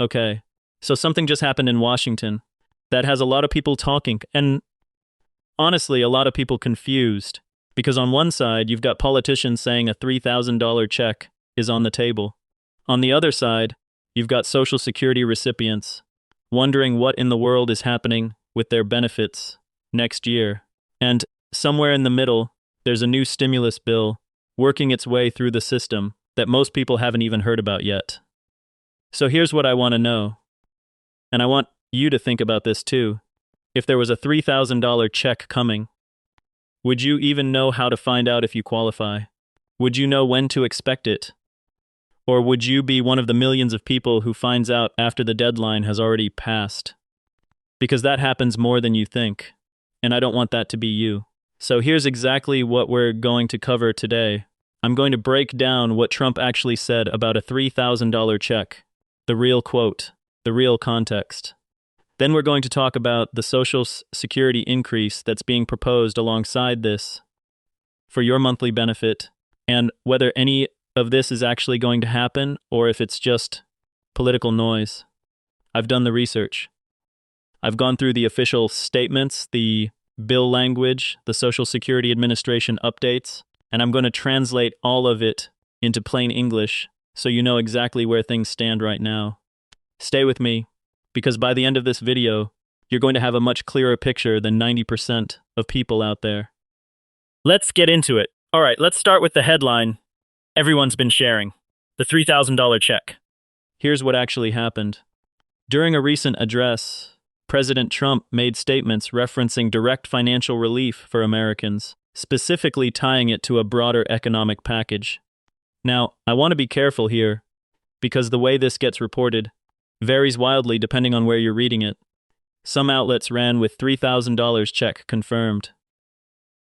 Okay. So something just happened in Washington that has a lot of people talking, and honestly, a lot of people confused. Because on one side, you've got politicians saying a $3,000 check is on the table. On the other side, you've got Social Security recipients wondering what in the world is happening with their benefits next year. And somewhere in the middle, there's a new stimulus bill working its way through the system that most people haven't even heard about yet. So here's what I want to know, and I want you to think about this too. If there was a $3,000 check coming, would you even know how to find out if you qualify? Would you know when to expect it? Or would you be one of the millions of people who finds out after the deadline has already passed? Because that happens more than you think, and I don't want that to be you. So here's exactly what we're going to cover today. I'm going to break down what Trump actually said about a $3,000 check, the real quote, the real context. Then we're going to talk about the Social Security increase that's being proposed alongside this for your monthly benefit, and whether any of this is actually going to happen or if it's just political noise. I've done the research. I've gone through the official statements, the bill language, the Social Security Administration updates, and I'm going to translate all of it into plain English so you know exactly where things stand right now. Stay with me, because by the end of this video, you're going to have a much clearer picture than 90% of people out there. Let's get into it. All right, let's start with the headline everyone's been sharing, the $3,000 check. Here's what actually happened. During a recent address, President Trump made statements referencing direct financial relief for Americans, specifically tying it to a broader economic package. Now, I want to be careful here, because the way this gets reported varies wildly depending on where you're reading it. Some outlets ran with $3,000 check confirmed.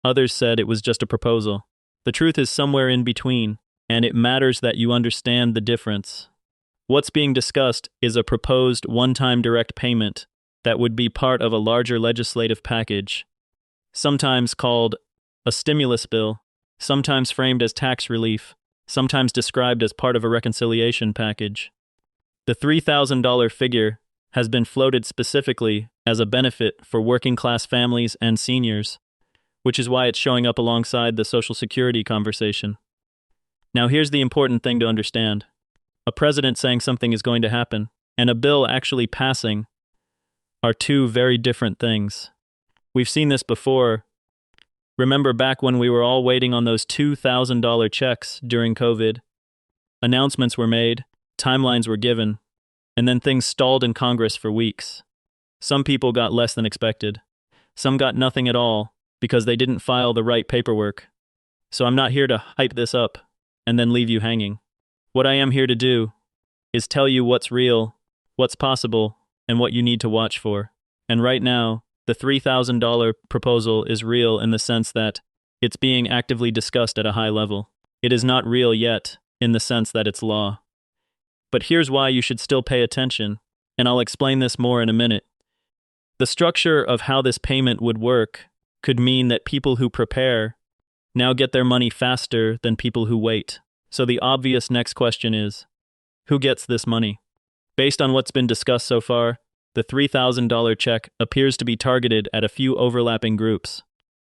Others said it was just a proposal. The truth is somewhere in between, and it matters that you understand the difference. What's being discussed is a proposed one-time direct payment that would be part of a larger legislative package, sometimes called a stimulus bill, sometimes framed as tax relief, sometimes described as part of a reconciliation package. The $3,000 figure has been floated specifically as a benefit for working-class families and seniors, which is why it's showing up alongside the Social Security conversation. Now here's the important thing to understand. A president saying something is going to happen, and a bill actually passing, are two very different things. We've seen this before. Remember back when we were all waiting on those $2,000 checks during COVID? Announcements were made, timelines were given, and then things stalled in Congress for weeks. Some people got less than expected. Some got nothing at all because they didn't file the right paperwork. So I'm not here to hype this up and then leave you hanging. What I am here to do is tell you what's real, what's possible, and what you need to watch for. And right now, the $3,000 proposal is real in the sense that it's being actively discussed at a high level. It is not real yet in the sense that it's law. But here's why you should still pay attention, and I'll explain this more in a minute. The structure of how this payment would work could mean that people who prepare now get their money faster than people who wait. So the obvious next question is, who gets this money? Based on what's been discussed so far, the $3,000 check appears to be targeted at a few overlapping groups.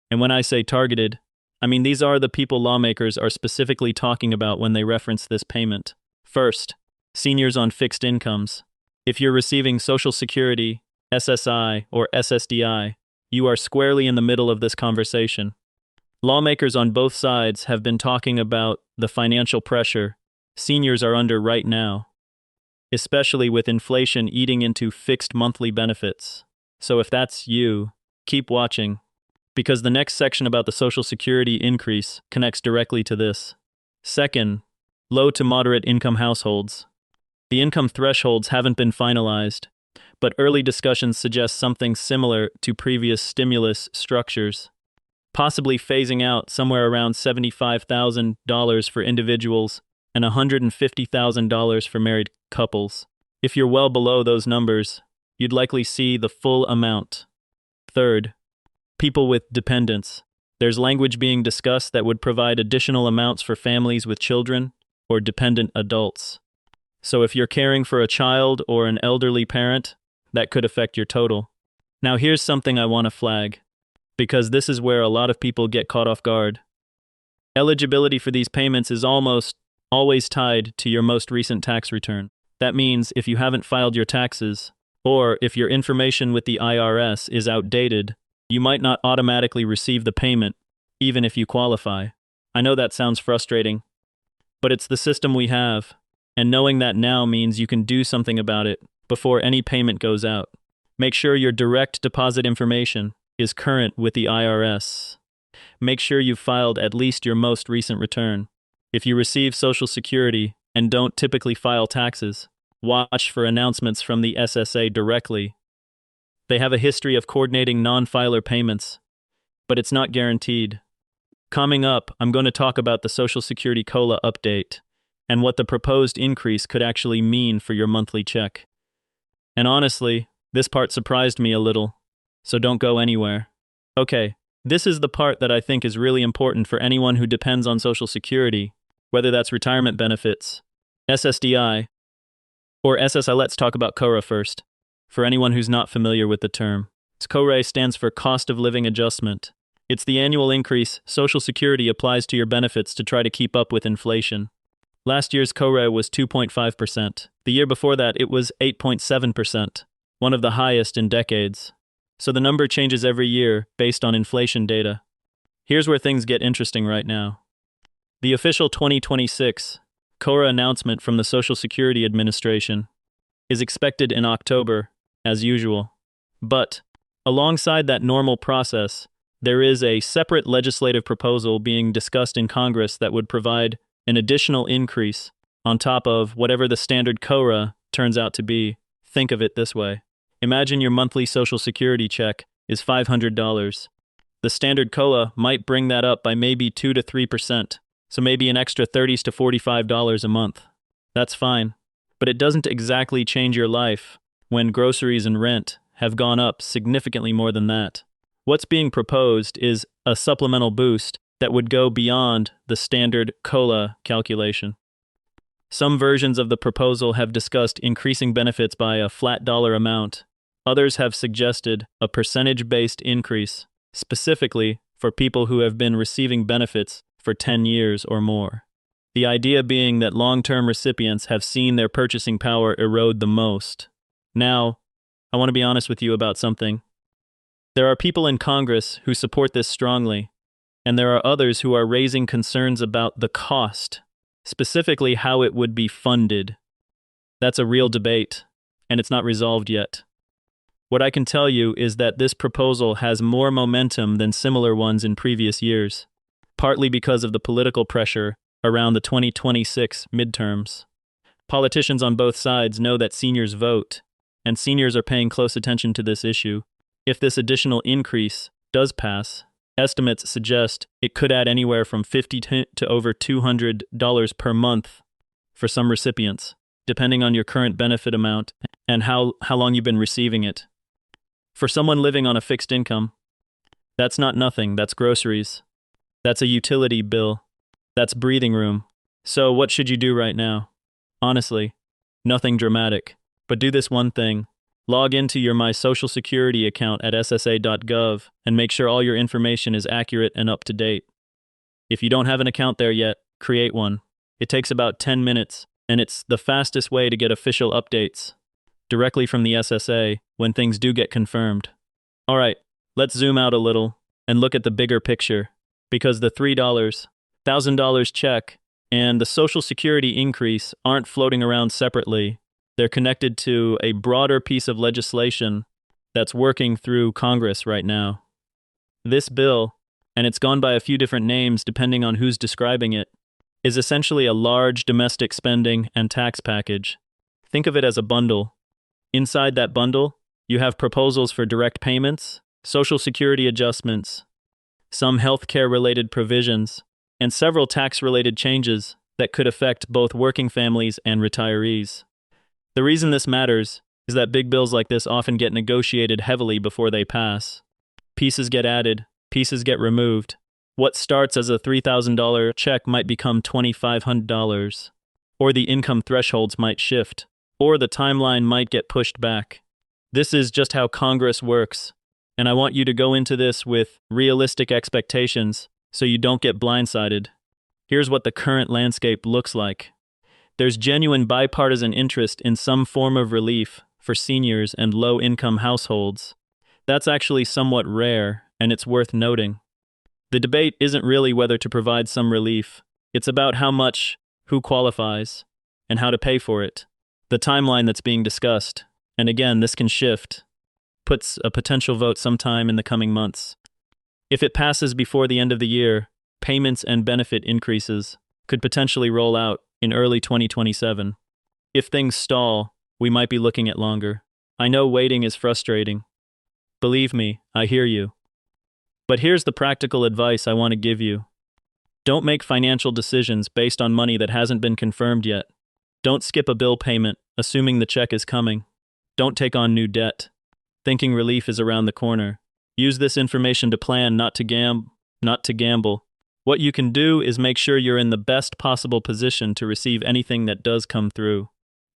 And when I say targeted, I mean these are the people lawmakers are specifically talking about when they reference this payment. First, seniors on fixed incomes. If you're receiving Social Security, SSI, or SSDI, you are squarely in the middle of this conversation. Lawmakers on both sides have been talking about the financial pressure seniors are under right now, especially with inflation eating into fixed monthly benefits. So if that's you, keep watching, because the next section about the Social Security increase connects directly to this. Second, low to moderate income households. The income thresholds haven't been finalized, but early discussions suggest something similar to previous stimulus structures, possibly phasing out somewhere around $75,000 for individuals and $150,000 for married couples. If you're well below those numbers, you'd likely see the full amount. Third, people with dependents. There's language being discussed that would provide additional amounts for families with children or dependent adults. So if you're caring for a child or an elderly parent, that could affect your total. Now here's something I want to flag, because this is where a lot of people get caught off guard. Eligibility for these payments is almost always tied to your most recent tax return. That means if you haven't filed your taxes, or if your information with the IRS is outdated, you might not automatically receive the payment, even if you qualify. I know that sounds frustrating, but it's the system we have, and knowing that now means you can do something about it before any payment goes out. Make sure your direct deposit information is current with the IRS. Make sure you've filed at least your most recent return. If you receive Social Security and don't typically file taxes, watch for announcements from the SSA directly. They have a history of coordinating non-filer payments, but it's not guaranteed. Coming up, I'm going to talk about the Social Security COLA update and what the proposed increase could actually mean for your monthly check. And honestly, this part surprised me a little, so don't go anywhere. Okay, this is the part that I think is really important for anyone who depends on Social Security, whether that's retirement benefits, SSDI, or SSI. Let's talk about CORA first. For anyone who's not familiar with the term, CORA stands for Cost of Living Adjustment. It's the annual increase Social Security applies to your benefits to try to keep up with inflation. Last year's CORA was 2.5%. The year before that, it was 8.7%, one of the highest in decades. So the number changes every year based on inflation data. Here's where things get interesting right now. The official 2026 CORA announcement from the Social Security Administration is expected in October, as usual. But alongside that normal process, there is a separate legislative proposal being discussed in Congress that would provide an additional increase on top of whatever the standard CORA turns out to be. Think of it this way. Imagine your monthly Social Security check is $500. The standard COLA might bring that up by maybe 2 to 3%, so maybe an extra $30 to $45 a month. That's fine, but it doesn't exactly change your life when groceries and rent have gone up significantly more than that. What's being proposed is a supplemental boost that would go beyond the standard COLA calculation. Some versions of the proposal have discussed increasing benefits by a flat dollar amount. Others have suggested a percentage-based increase, specifically for people who have been receiving benefits for 10 years or more. The idea being that long-term recipients have seen their purchasing power erode the most. Now, I want to be honest with you about something. There are people in Congress who support this strongly, and there are others who are raising concerns about the cost, specifically how it would be funded. That's a real debate, and it's not resolved yet. What I can tell you is that this proposal has more momentum than similar ones in previous years, partly because of the political pressure around the 2026 midterms. Politicians on both sides know that seniors vote, and seniors are paying close attention to this issue. If this additional increase does pass, estimates suggest it could add anywhere from $50 to over $200 per month for some recipients, depending on your current benefit amount and how long you've been receiving it. For someone living on a fixed income, that's not nothing, that's groceries. That's a utility bill. That's breathing room. So what should you do right now? Honestly, nothing dramatic. But do this one thing. Log into your My Social Security account at ssa.gov and make sure all your information is accurate and up to date. If you don't have an account there yet, create one. It takes about 10 minutes, and it's the fastest way to get official updates directly from the SSA when things do get confirmed. All right, let's zoom out a little and look at the bigger picture, because the $3, $1,000 check and the Social Security increase aren't floating around separately. They're connected to a broader piece of legislation that's working through Congress right now. This bill, and it's gone by a few different names depending on who's describing it, is essentially a large domestic spending and tax package. Think of it as a bundle. Inside that bundle, you have proposals for direct payments, Social Security adjustments, some healthcare-related provisions, and several tax-related changes that could affect both working families and retirees. The reason this matters is that big bills like this often get negotiated heavily before they pass. Pieces get added, pieces get removed. What starts as a $3,000 check might become $2,500. or the income thresholds might shift, or the timeline might get pushed back. This is just how Congress works, and I want you to go into this with realistic expectations so you don't get blindsided. Here's what the current landscape looks like. There's genuine bipartisan interest in some form of relief for seniors and low-income households. That's actually somewhat rare, and it's worth noting. The debate isn't really whether to provide some relief. It's about how much, who qualifies, and how to pay for it. The timeline that's being discussed, and again, this can shift, puts a potential vote sometime in the coming months. If it passes before the end of the year, payments and benefit increases could potentially roll out in early 2027. If things stall, we might be looking at longer. I know waiting is frustrating. Believe me, I hear you. But here's the practical advice I want to give you. Don't make financial decisions based on money that hasn't been confirmed yet. Don't skip a bill payment, assuming the check is coming. Don't take on new debt, thinking relief is around the corner. Use this information to plan, not to gamble. What you can do is make sure you're in the best possible position to receive anything that does come through.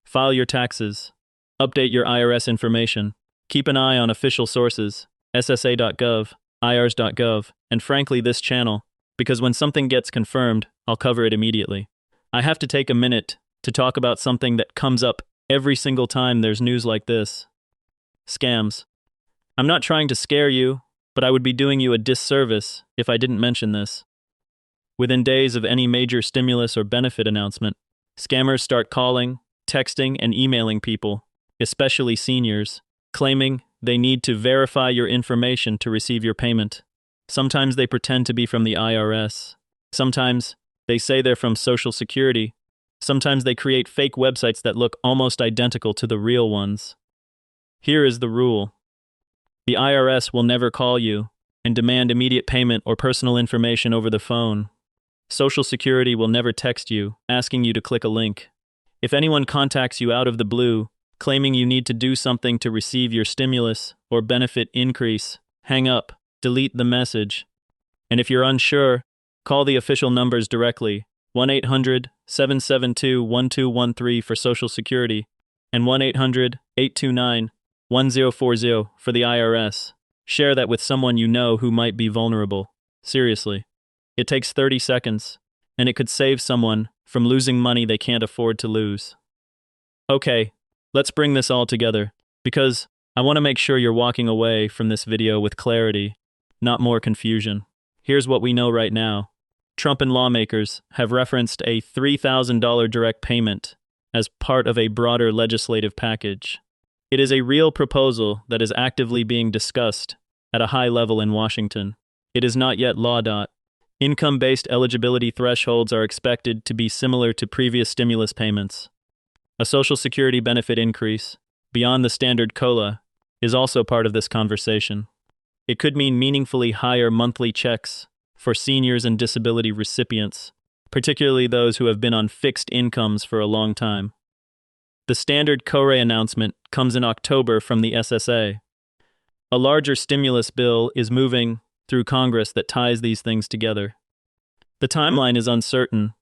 File your taxes. Update your IRS information. Keep an eye on official sources, SSA.gov, IRS.gov, and frankly this channel, because when something gets confirmed, I'll cover it immediately. I have to take a minute to talk about something that comes up every single time there's news like this. Scams. I'm not trying to scare you, but I would be doing you a disservice if I didn't mention this. Within days of any major stimulus or benefit announcement, scammers start calling, texting, and emailing people, especially seniors, claiming they need to verify your information to receive your payment. Sometimes they pretend to be from the IRS. Sometimes they say they're from Social Security. Sometimes they create fake websites that look almost identical to the real ones. Here is the rule. The IRS will never call you and demand immediate payment or personal information over the phone. Social Security will never text you, asking you to click a link. If anyone contacts you out of the blue, claiming you need to do something to receive your stimulus or benefit increase, hang up, delete the message. And if you're unsure, call the official numbers directly, 1-800-772-1213 for Social Security, and 1-800-829-1040 for the IRS. Share that with someone you know who might be vulnerable. Seriously. It takes 30 seconds, and it could save someone from losing money they can't afford to lose. Okay, let's bring this all together, because I want to make sure you're walking away from this video with clarity, not more confusion. Here's what we know right now. Trump and lawmakers have referenced a $3,000 direct payment as part of a broader legislative package. It is a real proposal that is actively being discussed at a high level in Washington. It is not yet law. Income-based eligibility thresholds are expected to be similar to previous stimulus payments. A Social Security benefit increase, beyond the standard COLA, is also part of this conversation. It could mean meaningfully higher monthly checks for seniors and disability recipients, particularly those who have been on fixed incomes for a long time. The standard CORE announcement comes in October from the SSA. A larger stimulus bill is moving through Congress that ties these things together. The timeline is uncertain,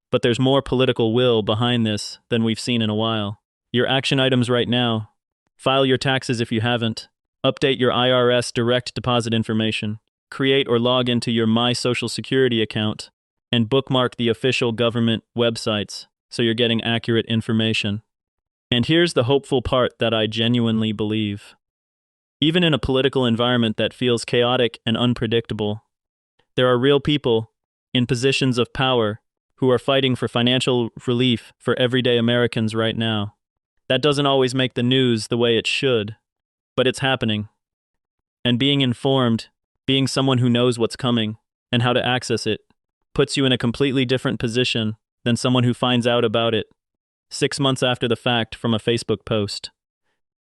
but there's more political will behind this than we've seen in a while. Your action items right now: file your taxes if you haven't, update your IRS direct deposit information, create or log into your My Social Security account, and bookmark the official government websites so you're getting accurate information. And here's the hopeful part that I genuinely believe. Even in a political environment that feels chaotic and unpredictable, there are real people in positions of power who are fighting for financial relief for everyday Americans right now. That doesn't always make the news the way it should, but it's happening. And being informed, being someone who knows what's coming and how to access it, puts you in a completely different position than someone who finds out about it 6 months after the fact from a Facebook post.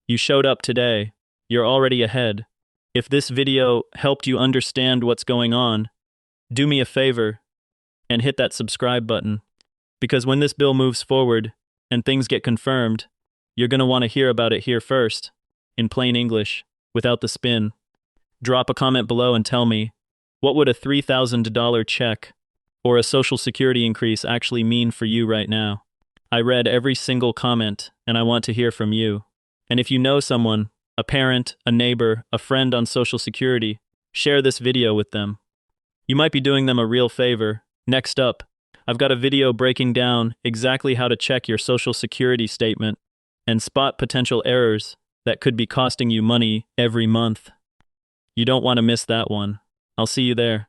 You showed up today. You're already ahead. If this video helped you understand what's going on, do me a favor and hit that subscribe button, because when this bill moves forward and things get confirmed, you're going to want to hear about it here first, in plain English, without the spin. Drop a comment below and tell me, what would a $3,000 check or a Social Security increase actually mean for you right now? I read every single comment, and I want to hear from you. And if you know someone, a parent, a neighbor, a friend on Social Security, share this video with them. You might be doing them a real favor. Next up, I've got a video breaking down exactly how to check your Social Security statement and spot potential errors that could be costing you money every month. You don't want to miss that one. I'll see you there.